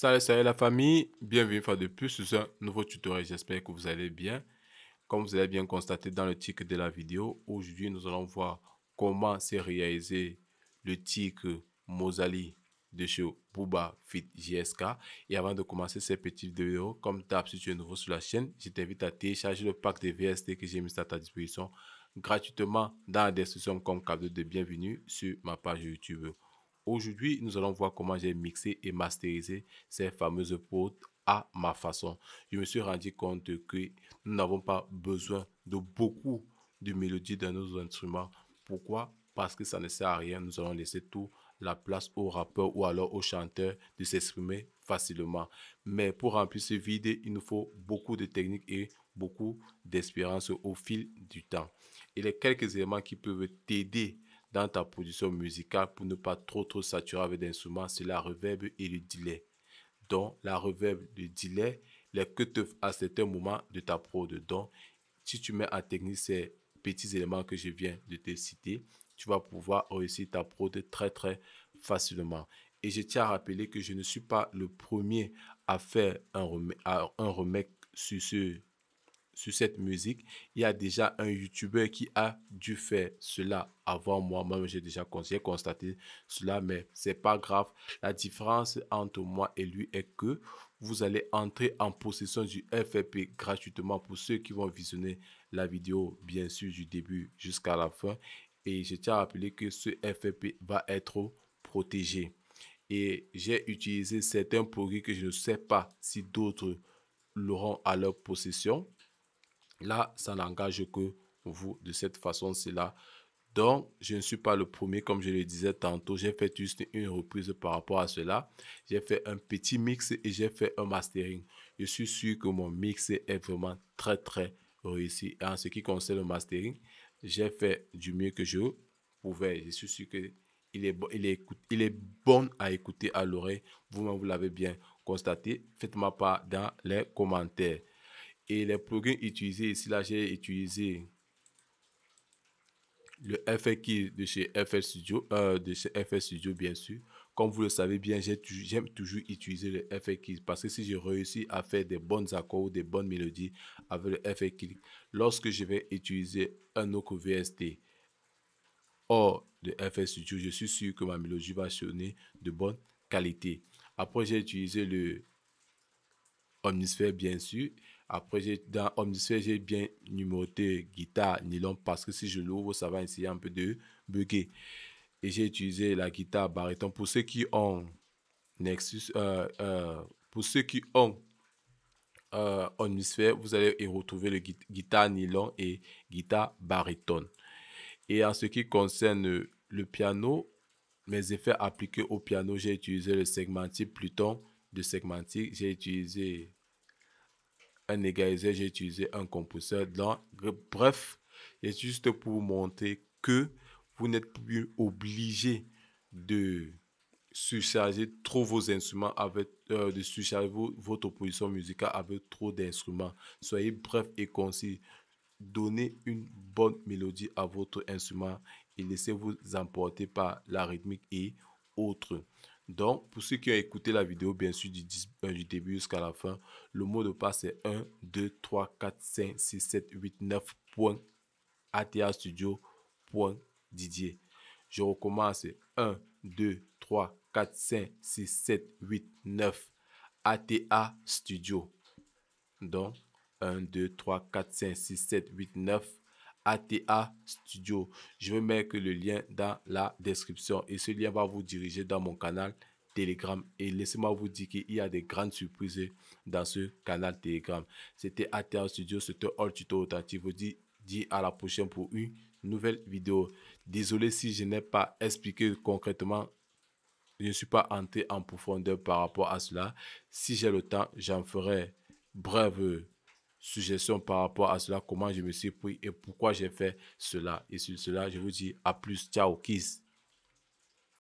Salut la famille, bienvenue une fois de plus sur un nouveau tutoriel, j'espère que vous allez bien. Comme vous avez bien constaté dans le titre de la vidéo, aujourd'hui nous allons voir comment c'est réalisé le titre Mozali de chez Booba Fit JSK. Et avant de commencer cette petite vidéo, comme d'hab, si tu es nouveau sur la chaîne, je t'invite à télécharger le pack de VST que j'ai mis à ta disposition gratuitement dans la description comme cadeau de bienvenue sur ma page YouTube. Aujourd'hui, nous allons voir comment j'ai mixé et masterisé ces fameuses prods à ma façon. Je me suis rendu compte que nous n'avons pas besoin de beaucoup de mélodies dans nos instruments. Pourquoi? Parce que ça ne sert à rien. Nous allons laisser tout la place aux rappeurs ou alors aux chanteurs de s'exprimer facilement. Mais pour remplir ce vide, il nous faut beaucoup de techniques et beaucoup d'expérience au fil du temps. Et les quelques éléments qui peuvent t'aider dans ta production musicale pour ne pas trop saturer avec d'instruments, c'est la reverb et le delay. Donc, la reverb, le delay, les cutoffs à certains moments de ta prod. Donc, si tu mets en technique ces petits éléments que je viens de te citer, tu vas pouvoir réussir ta prod très facilement. Et je tiens à rappeler que je ne suis pas le premier à faire un remake sur cette musique. Il y a déjà un YouTuber qui a dû faire cela avant moi. Moi, j'ai déjà constaté cela, mais c'est pas grave. La différence entre moi et lui est que vous allez entrer en possession du FFP gratuitement pour ceux qui vont visionner la vidéo, bien sûr, du début jusqu'à la fin. Et je tiens à rappeler que ce FFP va être protégé. Et j'ai utilisé certains produits que je ne sais pas si d'autres l'auront à leur possession. Là, ça n'engage que vous de cette façon, c'est là. Donc, je ne suis pas le premier, comme je le disais tantôt. J'ai fait juste une reprise par rapport à cela. J'ai fait un petit mix et j'ai fait un mastering. Je suis sûr que mon mix est vraiment très réussi. Et en ce qui concerne le mastering, j'ai fait du mieux que je pouvais. Je suis sûr que il est bon à écouter à l'oreille. Vous-même, vous l'avez bien constaté. Faites-moi part dans les commentaires. Et les plugins utilisés ici, là, j'ai utilisé le FL de chez FL Studio, bien sûr. Comme vous le savez bien, j'aime toujours utiliser le FL parce que si je réussis à faire des bons accords, des bonnes mélodies avec le FL lorsque je vais utiliser un autre VST hors de FL Studio, je suis sûr que ma mélodie va sonner de bonne qualité. Après, j'ai utilisé le Omnisphere, bien sûr. Après, dans Omnisphere, j'ai bien numéroté guitare nylon parce que si je l'ouvre, ça va essayer un peu de bugger. Et j'ai utilisé la guitare baryton. Pour ceux qui ont Nexus, pour ceux qui ont Omnisphere, vous allez y retrouver le guitare nylon et guitare baryton. Et en ce qui concerne le piano, mes effets appliqués au piano, j'ai utilisé le Segmentic Pluton de Segmentic. J'ai utilisé un égaliseur, j'ai utilisé un compresseur. Donc, bref, c'est juste pour vous montrer que vous n'êtes plus obligé de surcharger trop vos instruments avec de surcharger votre position musicale avec trop d'instruments. Soyez bref et concis. Donnez une bonne mélodie à votre instrument et laissez-vous emporter par la rythmique et autres. Donc, pour ceux qui ont écouté la vidéo, bien sûr, du début jusqu'à la fin, le mot de passe est 1, 2, 3, 4, 5, 6, 7, 8, 9. ATAstudio.Didier. Je recommence 1, 2, 3, 4, 5, 6, 7, 8, 9. ATA Studio. Donc, 1, 2, 3, 4, 5, 6, 7, 8, 9. ATA Studio. Je vais mettre le lien dans la description et ce lien va vous diriger dans mon canal Telegram. Et laissez-moi vous dire qu'il y a des grandes surprises dans ce canal Telegram. C'était ATA Studio, c'était All Tuto Authentique. Je vous dis à la prochaine pour une nouvelle vidéo. Désolé si je n'ai pas expliqué concrètement. Je ne suis pas entré en profondeur par rapport à cela. Si j'ai le temps, j'en ferai brève suggestion par rapport à cela, comment je me suis pris et pourquoi j'ai fait cela. Et sur cela, je vous dis à plus. Ciao, kiss.